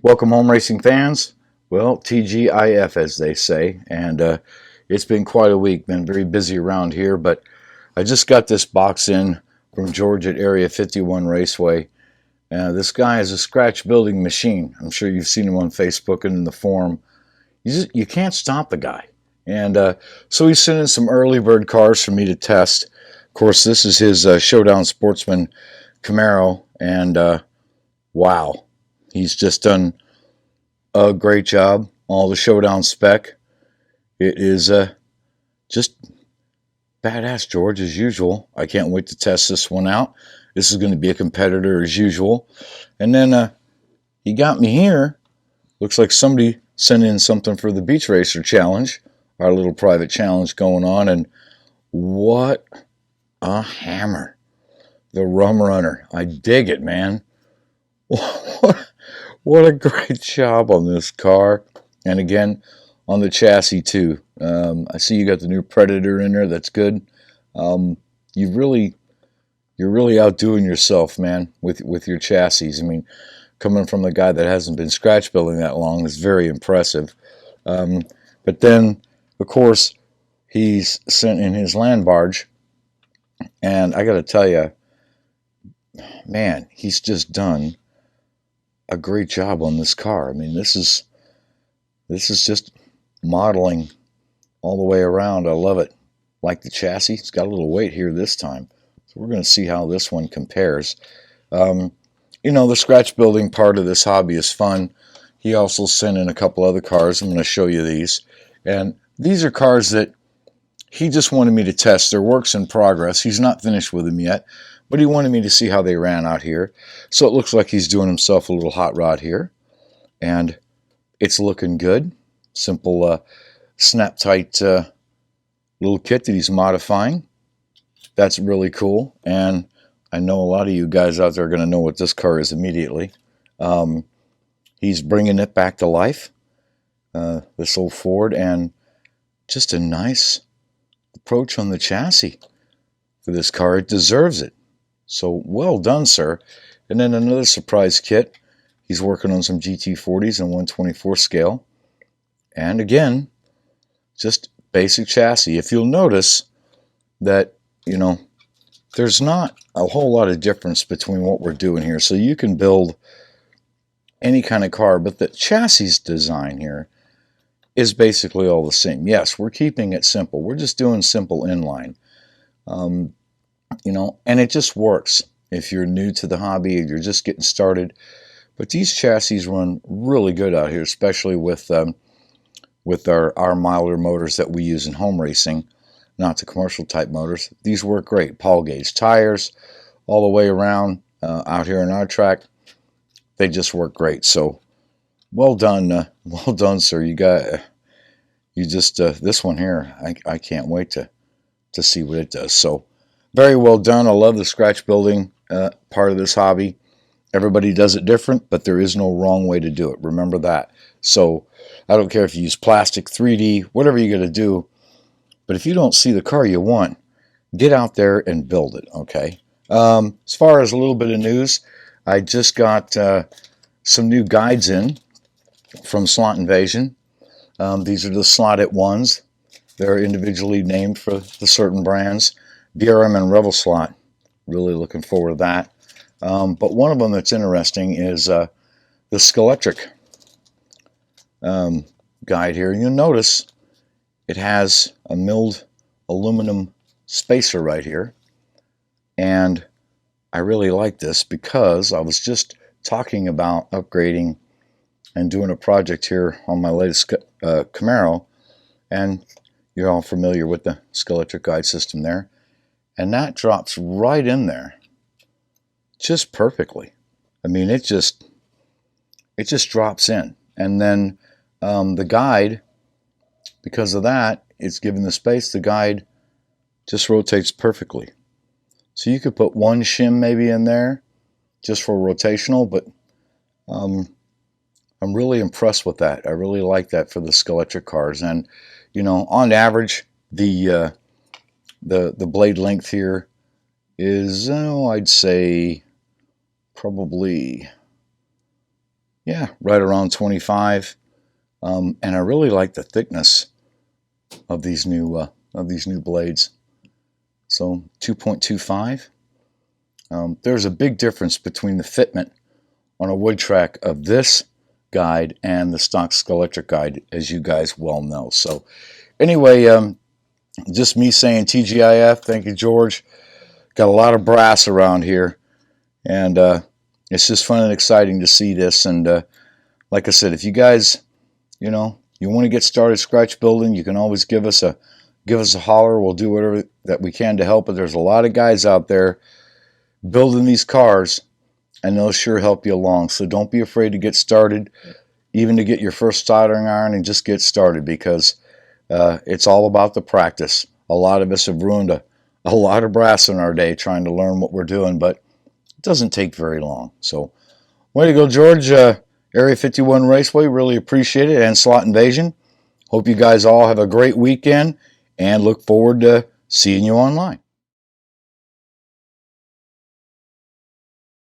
Welcome home racing fans. Well, TGIF as they say, and it's been quite a week, been very busy around here, but I just got this box in from George at Area 51 Raceway. This guy is a scratch building machine. I'm sure you've seen him on Facebook and in the forum. You can't stop the guy. And so he's sending some early bird cars for me to test. Of course, this is his Showdown Sportsman Camaro, and wow, he's just done a great job. All the Showdown spec. It is just badass, George, as usual. I can't wait to test this one out. This is going to be a competitor as usual. And then he got me here. Looks like somebody sent in something for the Beach Racer Challenge, our little private challenge going on. And what a hammer. The Rum Runner. I dig it, man. What a great job on this car. And again, on the chassis too. I see you got the new Predator in there. That's good. You're really outdoing yourself, man, with your chassis. I mean, coming from the guy that hasn't been scratch building that long is very impressive. But then, of course, he's sent in his land barge, and I got to tell you, man, he's just done a great job on this car. I mean, this is just modeling all the way around. I love it. Like the chassis, it's got a little weight here this time. So we're going to see how this one compares. The scratch building part of this hobby is fun. He also sent in a couple other cars. I'm going to show you these. And these are cars that he just wanted me to test. They're works in progress. He's not finished with them yet, but he wanted me to see how they ran out here. So it looks like he's doing himself a little hot rod here. And it's looking good. Simple snap tight little kit that he's modifying. That's really cool. And I know a lot of you guys out there are going to know what this car is immediately. He's bringing it back to life, this old Ford, and just a nice approach on the chassis for this car. It deserves it. So well done, sir. And then another surprise kit. He's working on some GT40s and 124 scale. And again, just basic chassis. If you'll notice that, there's not a whole lot of difference between what we're doing here. So you can build any kind of car, but the chassis design here is basically all the same. Yes, we're keeping it simple. We're just doing simple inline. And it just works if you're new to the hobby, you're just getting started. But these chassis run really good out here, especially with our milder motors that we use in home racing, not the commercial type motors. These work great. Paul gauge tires all the way around out here on our track. They just work great. So well done, sir. This one here, I can't wait to see what it does. So very well done. I love the scratch building part of this hobby. Everybody does it different, but there is no wrong way to do it. Remember that. So I don't care if you use plastic, 3D, whatever you're going to do. But if you don't see the car you want, get out there and build it, okay? As far as a little bit of news, I just got some new guides in from Slotinvasion. These are the slotted ones. They're individually named for the certain brands. BRM and Revel Slot. Really looking forward to that. But one of them that's interesting is the Skeletric guide here. You'll notice it has a milled aluminum spacer right here. And I really like this because I was just talking about upgrading and doing a project here on my latest Camaro. And you're all familiar with the Skeletric guide system there. And that drops right in there just perfectly. I mean, it just drops in. And then the guide, because of that, it's given the space, the guide just rotates perfectly. So you could put one shim maybe in there just for rotational, but I'm really impressed with that. I really like that for the Skeletric cars. And, on average, the blade length here is, I'd say probably, yeah, right around 25. And I really like the thickness of these new blades. So 2.25. There's a big difference between the fitment on a wood track of this guide and the stock Scalextric guide, as you guys well know. So anyway, just me saying TGIF. Thank you, George. Got a lot of brass around here, and it's just fun and exciting to see this. And like I said, if you guys, you want to get started scratch building, you can always give us a holler. We'll do whatever that we can to help. But there's a lot of guys out there building these cars, and they'll sure help you along. So don't be afraid to get started, even to get your first soldering iron, and just get started, because it's all about the practice. A lot of us have ruined a lot of brass in our day trying to learn what we're doing, but it doesn't take very long. So way to go, George. Area 51 Raceway, really appreciate it, and Slotinvasion. Hope you guys all have a great weekend, and look forward to seeing you online.